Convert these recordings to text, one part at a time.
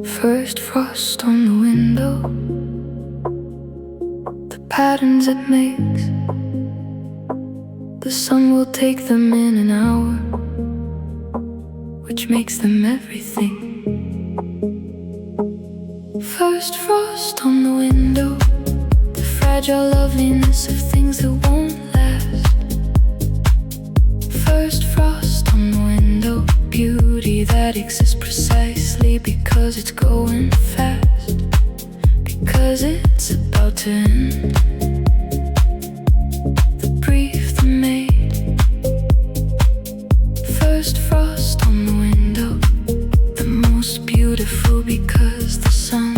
First frost on the window, the patterns it makes. The sun will take them in an hour, which makes them everything. First frost on the window, the fragile loveliness of things that won't last. First frost on the window, beauty that exists precisely because it's going fast, because it's about to end. The brief, the maid. First frost on the window, the most beautiful because the sun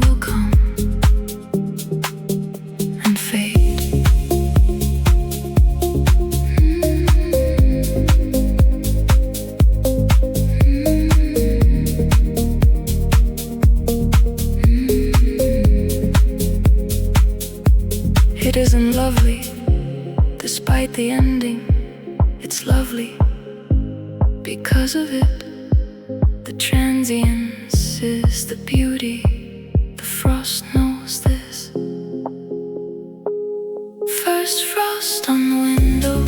will come and fade. It isn't lovely, despite the ending. It's lovely because of it. The transience is the beauty. The frost knows this. First frost on the window,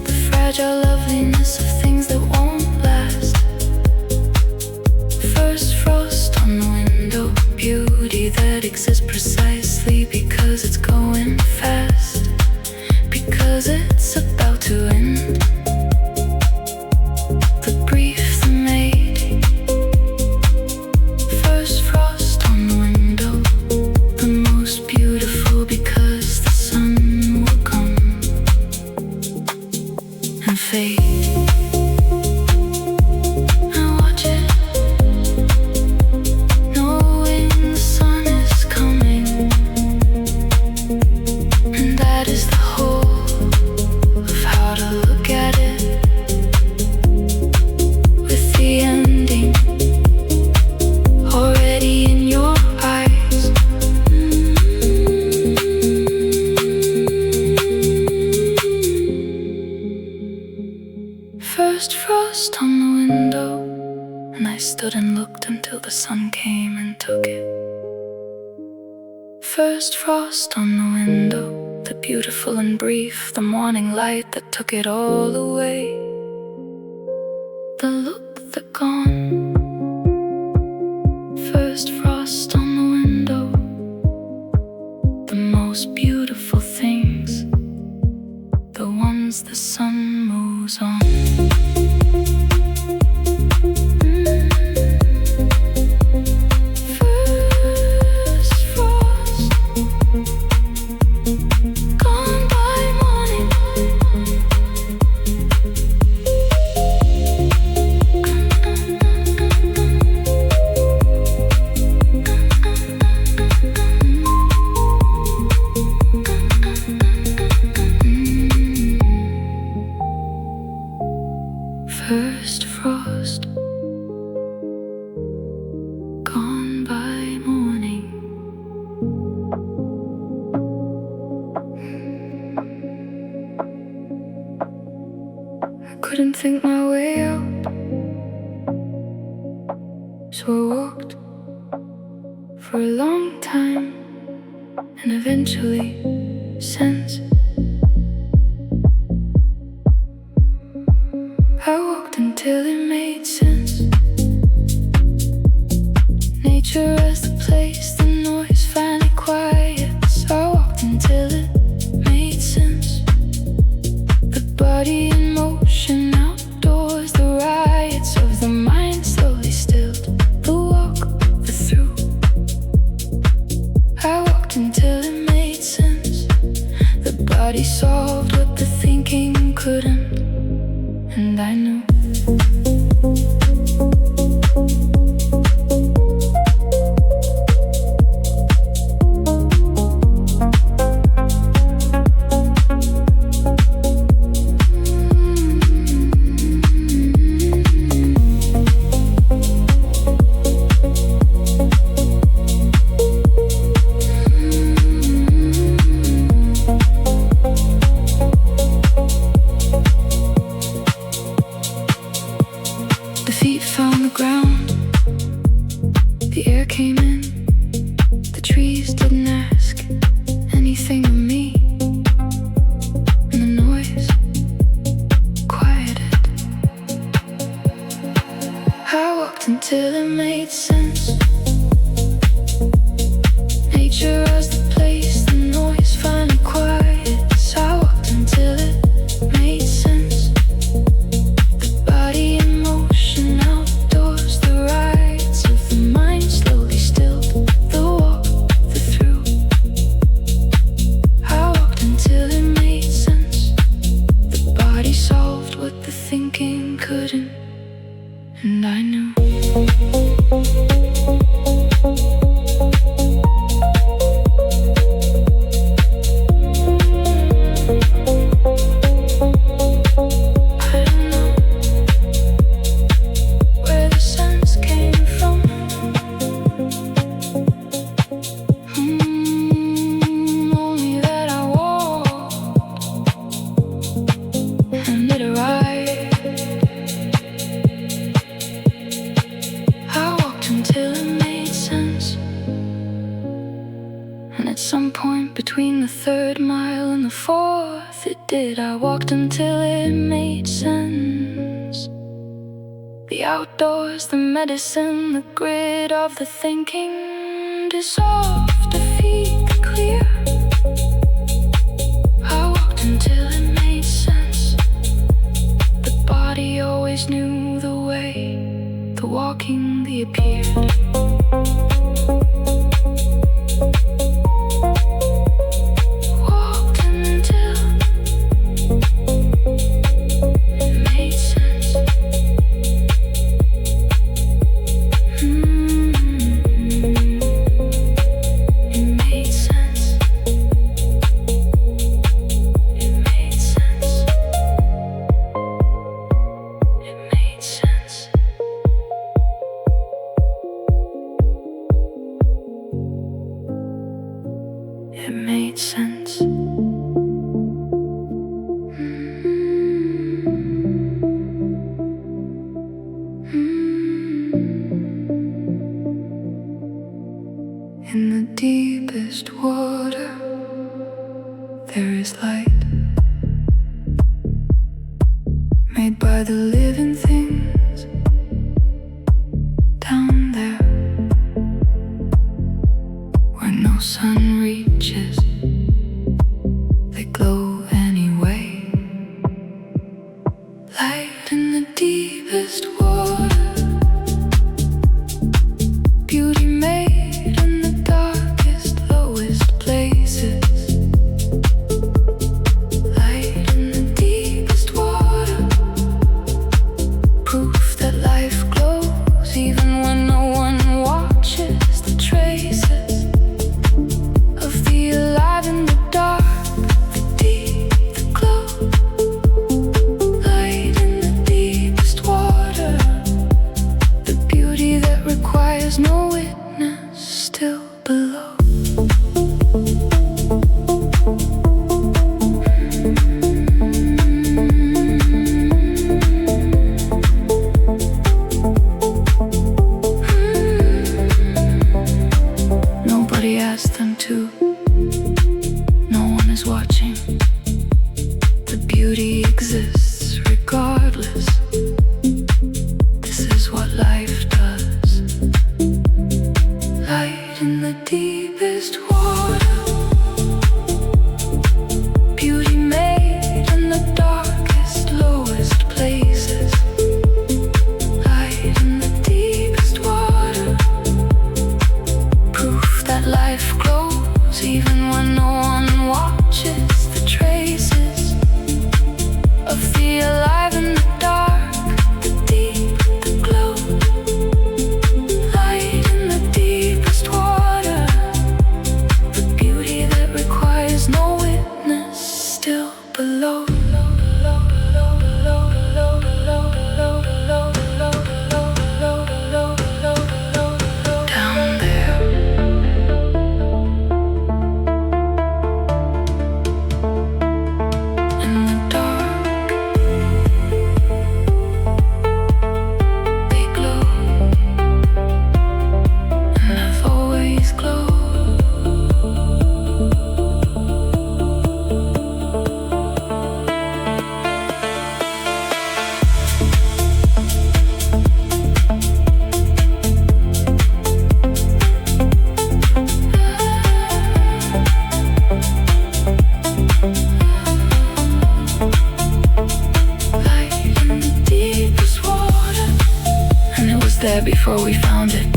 the fragile loveliness of things that won't last. First frost on the window, beauty that exists precisely because it's going fast, because it's about to end. The brief, the maid. First frost on the window, the most beautiful because the sun will come and fade. First frost on the window, and I stood and looked until the sun came and took it. First frost on the window, the beautiful and brief, the morning light that took it all away. The look, the gone. First frost on the window, the most beautiful things, the ones the sun moves on. First frost, gone by morning. I couldn't think my way out, so I walked for a long time, and eventually, sense I walked until it made sense. Nature as the place, the noise finally quiets. I walked until it made sense. The body in motion outdoors, the riots of the mind slowly stilled. The walk, the through. I walked until it made sense. The came in, the trees didn't ask anything of me, and the noise quieted. I walked until it made sense. Nature as the place, the noise finally quiet. So I walked until it made sense. The body in motion outdoors, the rides of the mind slowly stilled the walk, the through. I walked until it made sense. The body solved what the thinking couldn't, and I knew. Until it made sense. And at some point between the 3rd mile and the 4th, it did. I walked until it made sense. The outdoors, the medicine, the grid of the thinking dissolved to feed the clear. I walked until it made sense. The body always knew the way, the walking, the appeared. Walked until it made sense. It made sense. It made sense. It made sense. It made sense. In the deepest water, there is light, made by the living things down there, where no sun reaches. They glow anyway. Light in the deepest water, beauty made in the darkest, lowest places. Light in the deepest water, proof that life glows even when no one watches. The traces of the alive in the dark, the deep, the glow. Light in the deepest water, the beauty that requires no witness, still below. Nobody asked them to. No one is watching. The beauty exists regardless. This is what life does. Light in the before we found it,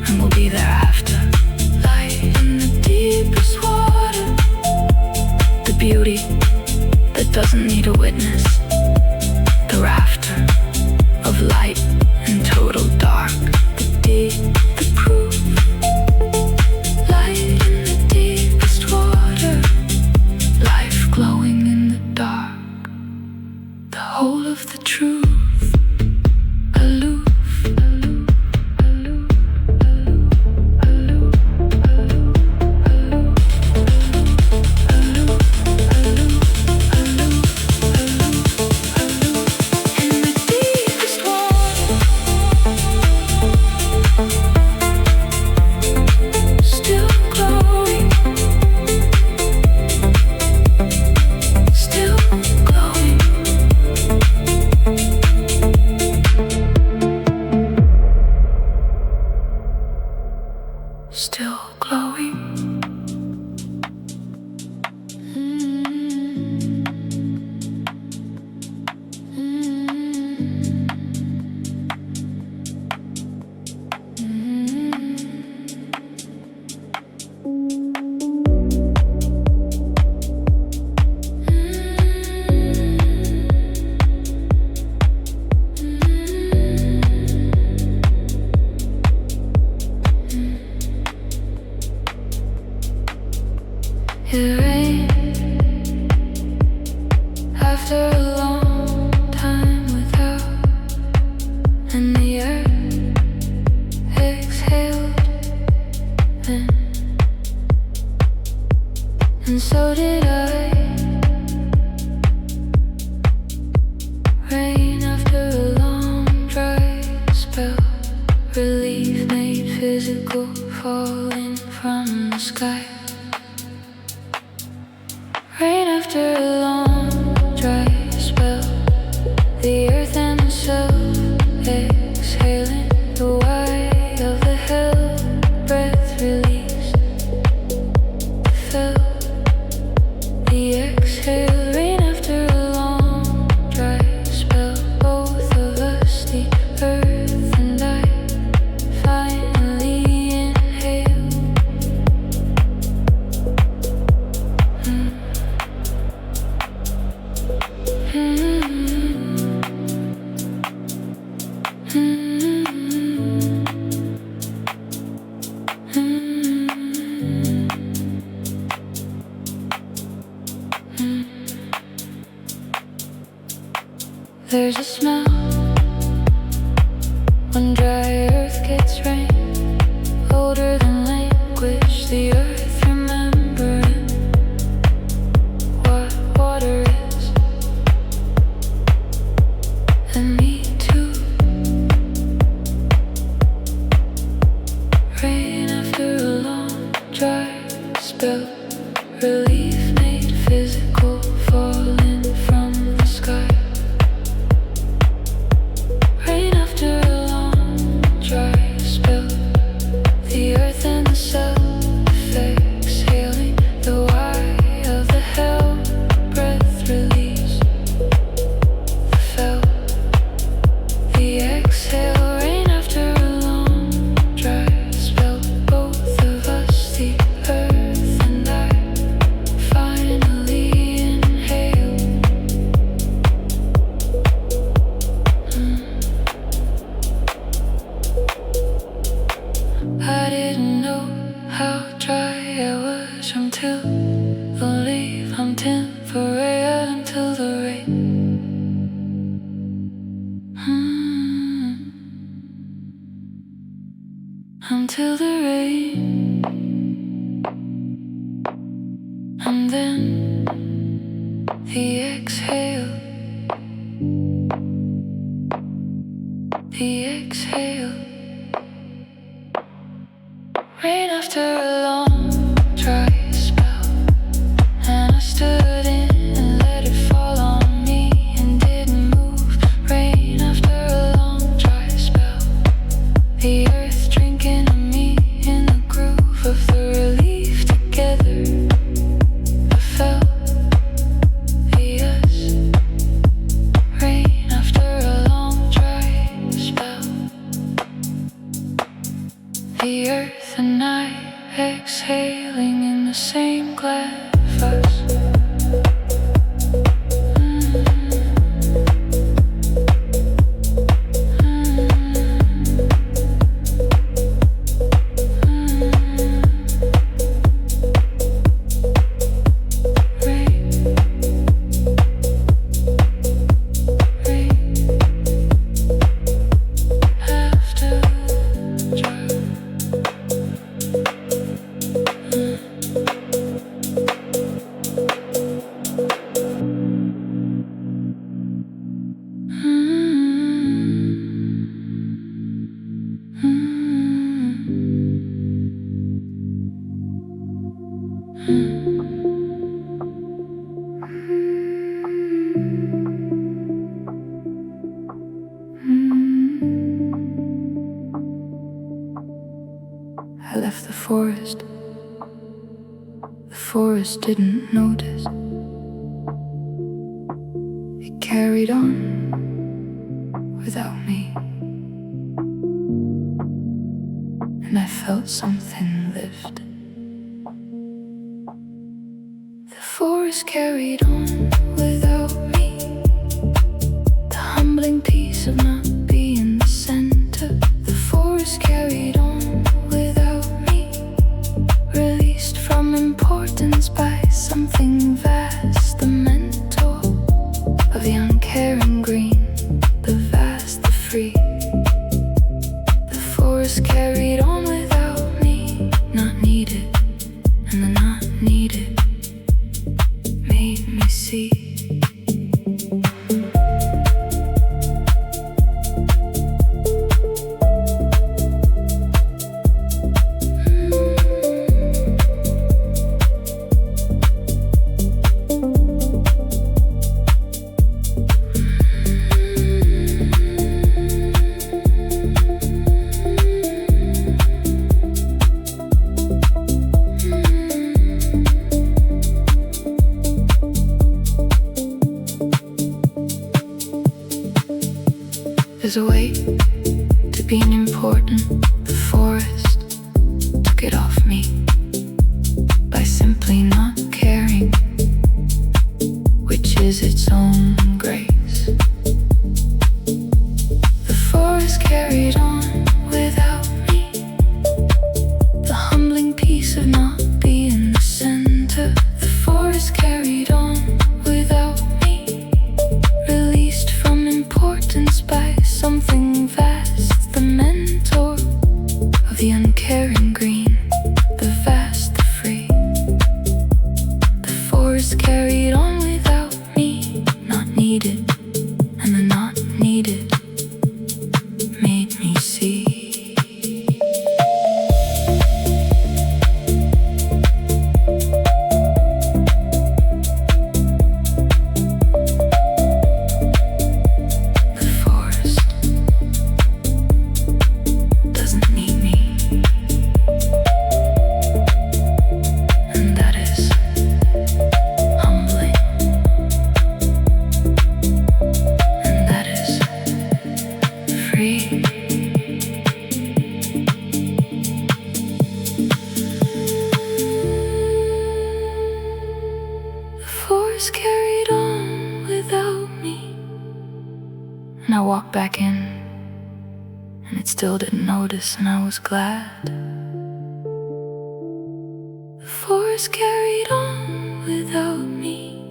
and we'll be there after. Light in the deepest water, the beauty that doesn't need a witness, the rafter of light in total dark, the deep, the proof. Light in the deepest water, life glowing in the dark, the whole of the truth. Still glowing. It rained after a long time without, and the earth exhaled then, and so did I. Rain after a long dry spell, relief made physical, falling from the sky. Rain after a long dry spell, the earth and the self exhaling the why of the hell, breath released, felt the exhale. Rain after a long dry spell, both of us, the earth and I, finally inhale. There's a smell when dry earth gets rain, older than language, the earth remembering what water is, and me too. Rain after a long dry spell, relief made physical, falling from the sky. Rain after a long dry spell, the earth and the self exhaling the why of the hell, breath release, felt the exhale. Rain after a long dry spell, both of us, the earth and I, finally inhale. I didn't know how dry I was until the leaf, I'm temporary until the rain. Until the rain, and then the exhale, the exhale. Rain after a long dry spell, and I stood in and let it fall on me and didn't move. Rain after a long dry spell, the earth drinking on me in the groove of the relief together. I felt the us. Rain after a long dry spell. The earth and I exhaling in the same glass. I left the forest. The forest didn't notice. It carried on without me. And I felt something lift. The forest carried on without me. The humbling peace of not being the center. The forest carried on without me. Released from importance by something vast. The mentor of the uncaring green. The vast, the free. The forest carried on without me. Not needed, and the not needed made me see. There's a way to being important. The forest took it off me by simply not caring, which is its own grace. The forest carried on without me. The humbling peace of not being the center. The forest carried on without me. Released from importance by something vast, the mentor of the uncaring green, the vast, the free. The forest carried on without me, not needed, and the not needed made me see. Carried on without me. And I walked back in, and it still didn't notice, and I was glad. The forest carried on without me.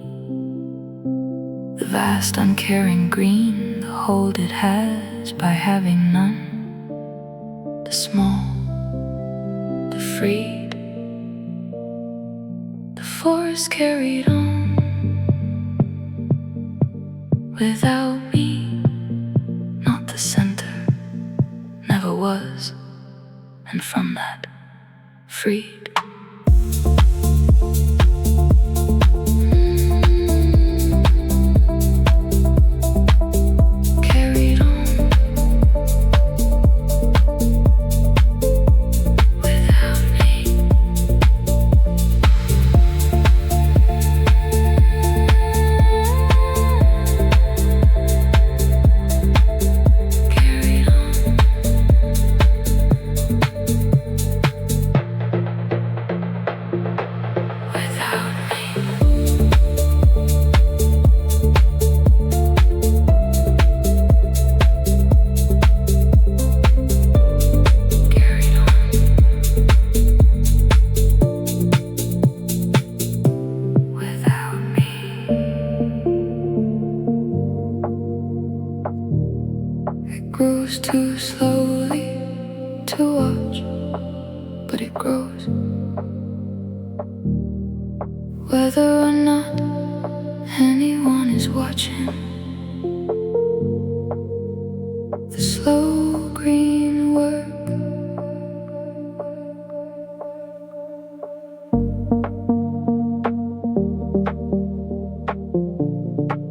The vast uncaring green, the hold it has by having none. The small, the freed. The forest carried on without me, not the center, never was, and from that, freed. Carried on without me. Carried on to watch, but it grows. Whether or not anyone is watching, the slow green work.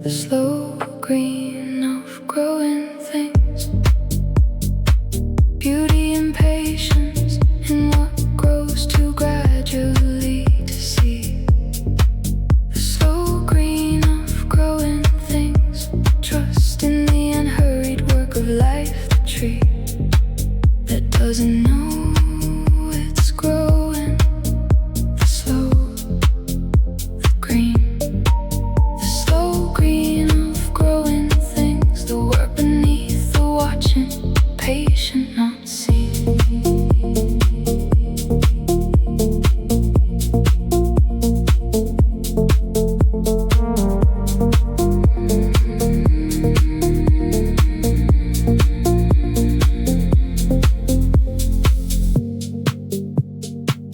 The slow green of growing things, beauty and patience in what grows too gradually to see. The slow green of growing things, trust in the unhurried work of life, the tree that doesn't know it's growing. The slow, the green. The slow green of growing things, the work beneath the watching, patient not seen.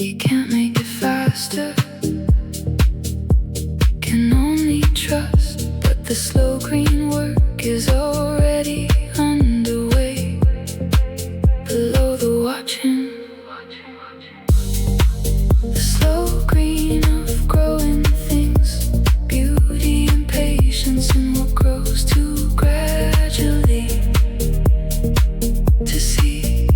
You can't make it faster, can only trust, but the slow green work is already underway. Below the watching, the slow green of growing things, beauty and patience in what grows too gradually to see.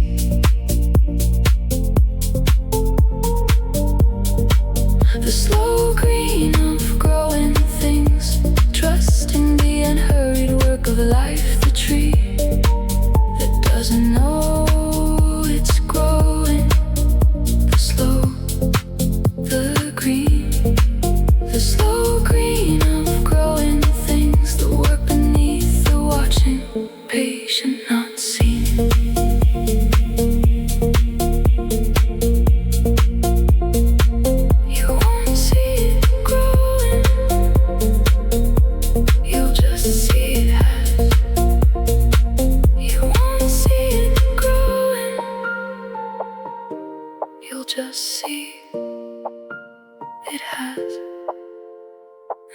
The slow green of growing things, trusting the unhurried work of life, the tree that doesn't know it's growing. The slow, the green, the slow green of growing things, the work beneath the watching, patient not seen. You won't see it growing, you'll just see it has. You won't see it growing, you'll just see it has.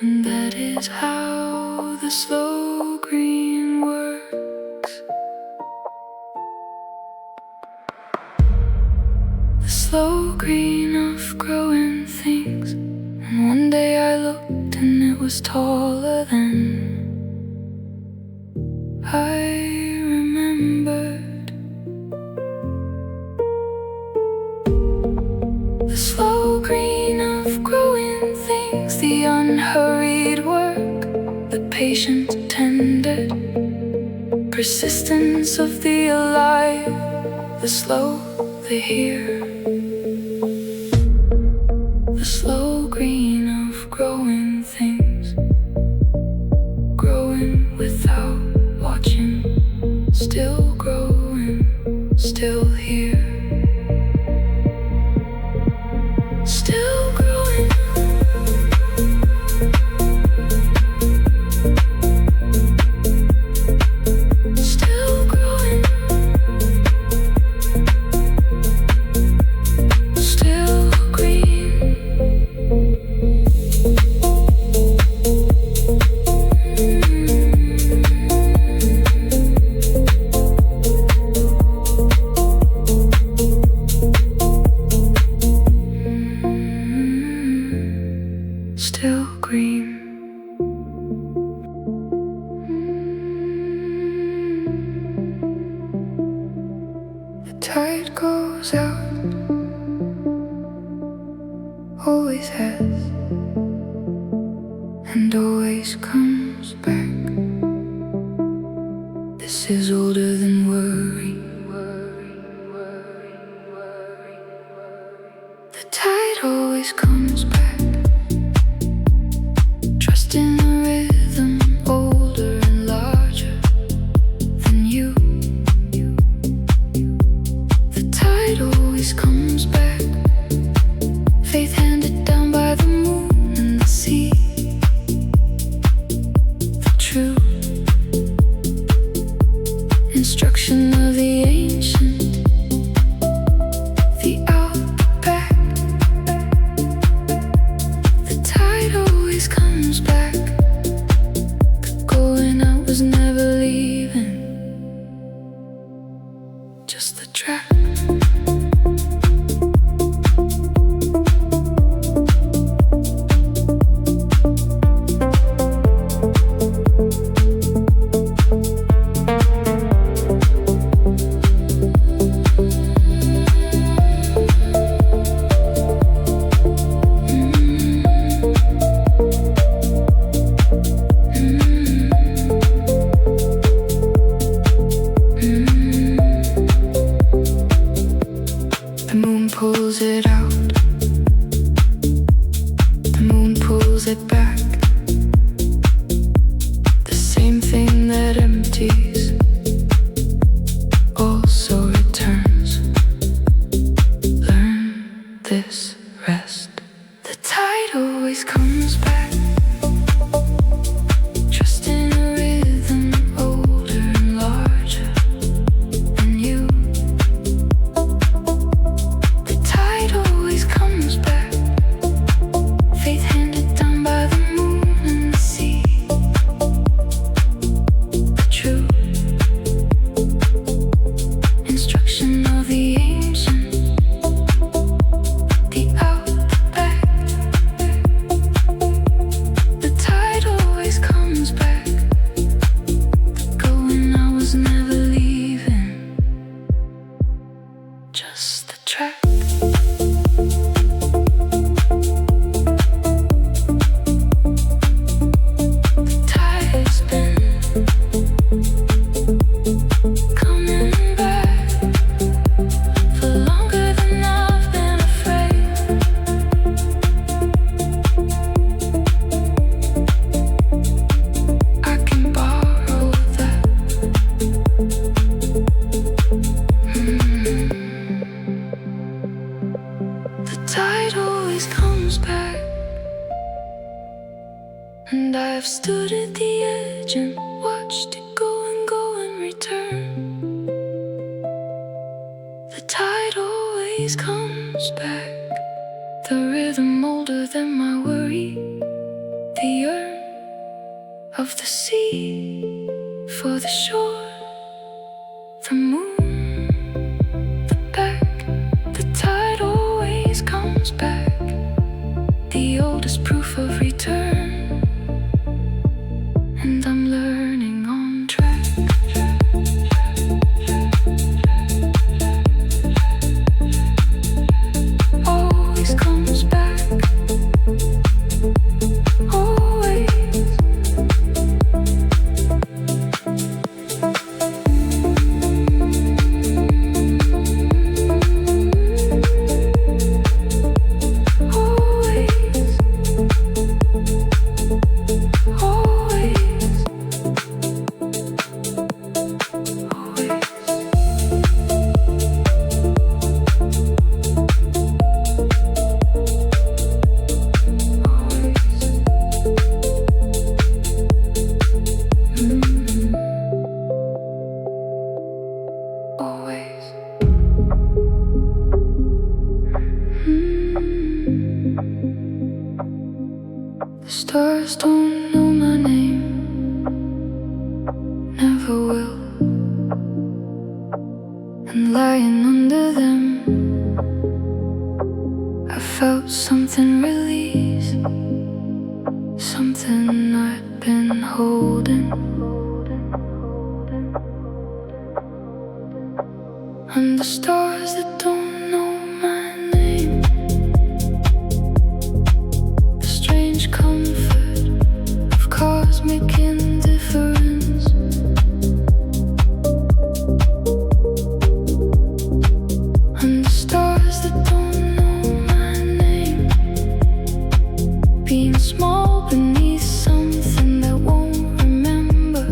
And that is how the slow green works. The slow green of growing things. And one day I looked and it was taller than I remembered. The slow green of growing things, the unhurried work, the patient tended persistence of the alive, the slow, the here. The slow green of growing things, growing without watching, still growing, still here. Still growing. Still growing. Still green. Still green. The tide goes out, always has, and always comes back. This is older than worry. The tide always comes back. Trust in the rhythm, older and larger than you. The tide always comes back. Faith handed down by the moon and the sea. The true instruction of the ancient moon pulls it out, the moon pulls it back. The same thing that empties also returns. Learn this rest. The tide always comes back. Trust in a rhythm older and larger than you. The tide always comes back. Faith handed down by the moon and the sea. The true instruction of the ancient. The out, the back. The tide always comes back. The going I was never leaving. Just the track. The tide has been coming back for longer than I've been afraid. I can borrow that. The tide always comes back. And I've stood at the edge and watched it go and return. The tide always comes back. The rhythm older than my worry. The yearn of the sea for the shore. The moon, the back. The tide always comes back. The oldest proof of return. And I'm learning on track. Always comes back. Always. The stars don't know my name, never will. And lying under them, I felt something release, something I'd been holding. And the stars that don't know my name, the strange comfort of cosmic indifference. And the stars that don't know my name, being small beneath something that won't remember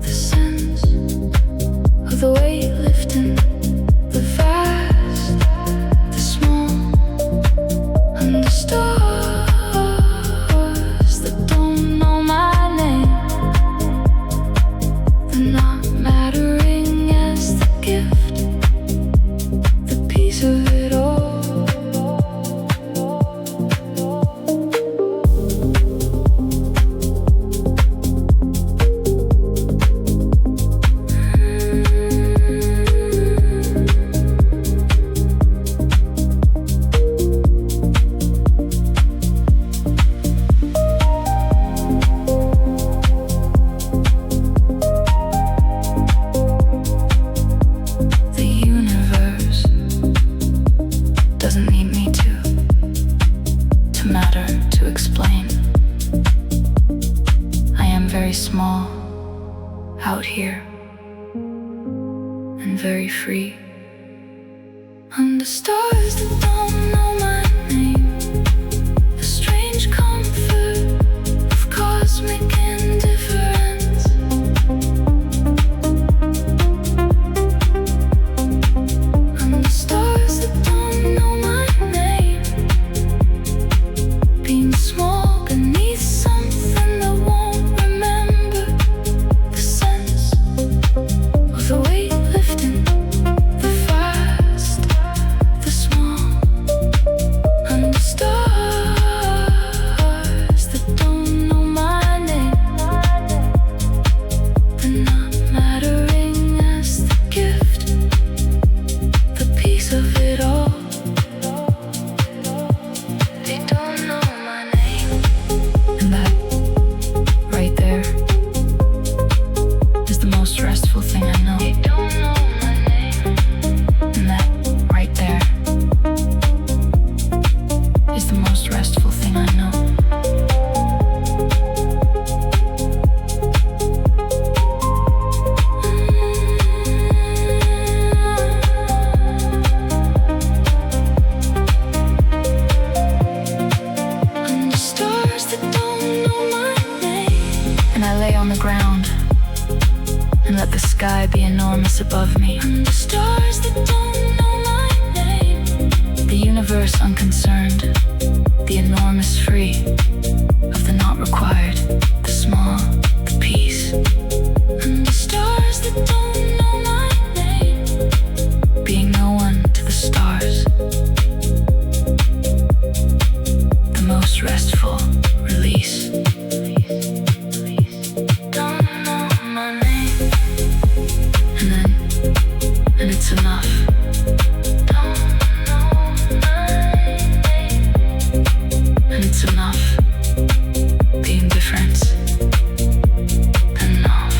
the sense of the weight lifting. The vast, the small, and the stars that don't know my name, they're not mattering as the gift, the piece of it all. The universe under stars that don't know my name. The strange comfort of cosmic indifference. Under stars that don't know my name. Being small beneath something that won't remember the sense of the weight lifting. Restful thing I know. They don't know my name. And that right there is the most restful thing I know. Under stars that don't know my name. And I lay on the ground and let the sky be enormous above me. Under stars that don't know my name. The universe unconcerned, the enormous free of the not required, the small, the peace. Under stars that don't know my name. Being no one to the stars. The most restful release. And it's enough. Don't know my name. And it's enough. The indifference. Enough.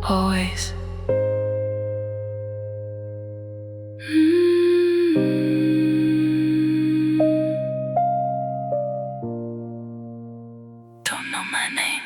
Always. Don't know my name.